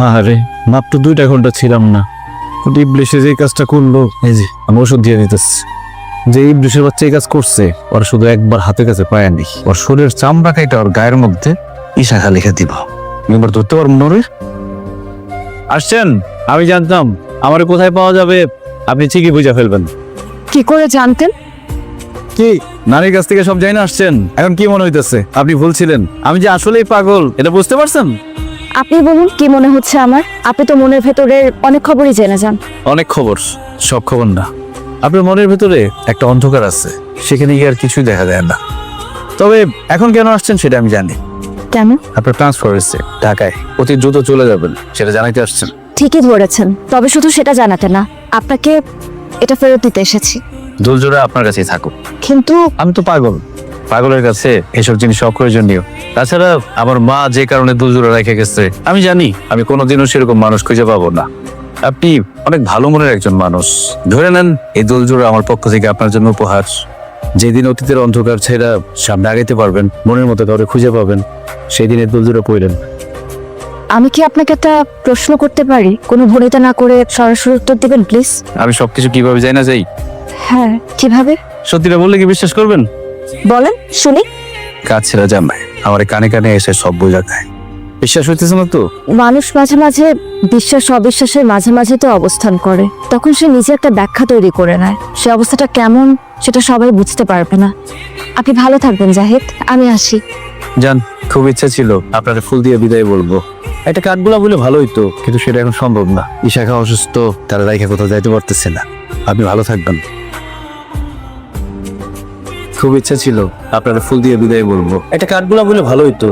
আরে মাত্র 2টা ঘন্টা ছিলাম না, ইবলিশে যে কাজটা করলো, এই যে আমি ওষুধ দিয়ে দিতেছি। যে ইবলিশের বাচ্চা এই কাজ করছে, ওর শুধু একবার হাতে কাছে পায় নি, ওর শরীরের চামড়া কাইটা ওর গায়ের মধ্যে ইশাখা লিখে দিব। এবার ধরতে পারবো না রে। আসছেন, আমি জানতাম আমার কোথায় পাওয়া যাবে, আপনি ঠিকই বুঝে ফেলবেন। কি করে জানতেন? কি নারীর কাছ থেকে সব জানা আসছেন? এখন কি মনে হইতেছে আপনি ভুলছিলেন? আমি যে আসলেই পাগল এটা বুঝতে পারছেন? আপনি বলুন কি মনে হচ্ছে আমার? আপনি তো মনের ভেতরের অনেক খবরই জেনে যান। অনেক খবর, সব খবর না। আপনার মনের ভেতরে একটা অন্ধকার আছে, সেখানে গিয়ে আর কিছুই দেখা যায় না। তবে এখন কেন আসছেন সেটা আমি জানি। কেন? আপনার ট্রান্সফার হয়েছে ঢাকায়, অতি দ্রুত চলে যাবেন, সেটা জানাইতে আসছেন। ঠিকই ধরেছেন, তবে শুধু সেটা জানাতে না, আপনাকে এটা ফেরত দিতে এসেছি। দুলজোড়া আপনার কাছেই থাকুক। কিন্তু আমি তো পাগল, পাগলের কাছে এসব জিনিস অপ্রয়োজনীয়। তাছাড়া আমার মা যে কারণে দুলজোড়া রেখে গেছে, আমি জানি আমি কোনোদিনও সেরকম মানুষ খুঁজে পাবো না। আপনি অনেক ভালো মনের একজন মানুষ, ধরে নেন এই দুলজোড়া আমার পক্ষ থেকে আপনার জন্য উপহার। যেদিন অতীতের অন্ধকার ছেড়া সামনে আগাইতে পারবেন, মনের মতো কাউরে খুঁজে পাবেন, সেই দিন এই দুলজোড়া পইলেন। আমি কি আপনাকে একটা প্রশ্ন করতে পারি? কোনো ভনিতা না করে সরাসরি উত্তর দিবেন প্লিজ। আমি সবকিছু কিভাবে যাই না যাই? হ্যাঁ, কিভাবে? সত্যিটা বললে কি বিশ্বাস করবেন? বলেন শুনি। কাজ ছেড়া জামাই আমার কানে কানে এসে সব বোঝা দেয়। বিশ্বাস হইতেছে না তো? মানুষ মাঝে মাঝে বিশ্বাস অবিশ্বাসের মাঝে মাঝে তো অবস্থান করে, তখন সে নিজে একটা ব্যাখ্যা তৈরি করে নেয়। সে অবস্থাটা কেমন সেটা সবাই বুঝতে পারবে না। আপনি ভালো থাকবেন জাহিদ, আমি আসি। জান, খুব ইচ্ছা ছিল আপনার ফুল দিয়ে বিদায় বলবো, একটা কাঠগোলা বলে ভালো হইতো, কিন্তু সেটা এখন সম্ভব না। ইশাখা অসুস্থ, তারা রাইখা কোথাও যাইতে পারতেছে না। আপনি ভালো থাকবেন। খুব ইচ্ছা ছিল আপনার ফুল দিয়ে বিদায় বলবো, একটা কাঠগোলা বলে ভালো হইতো,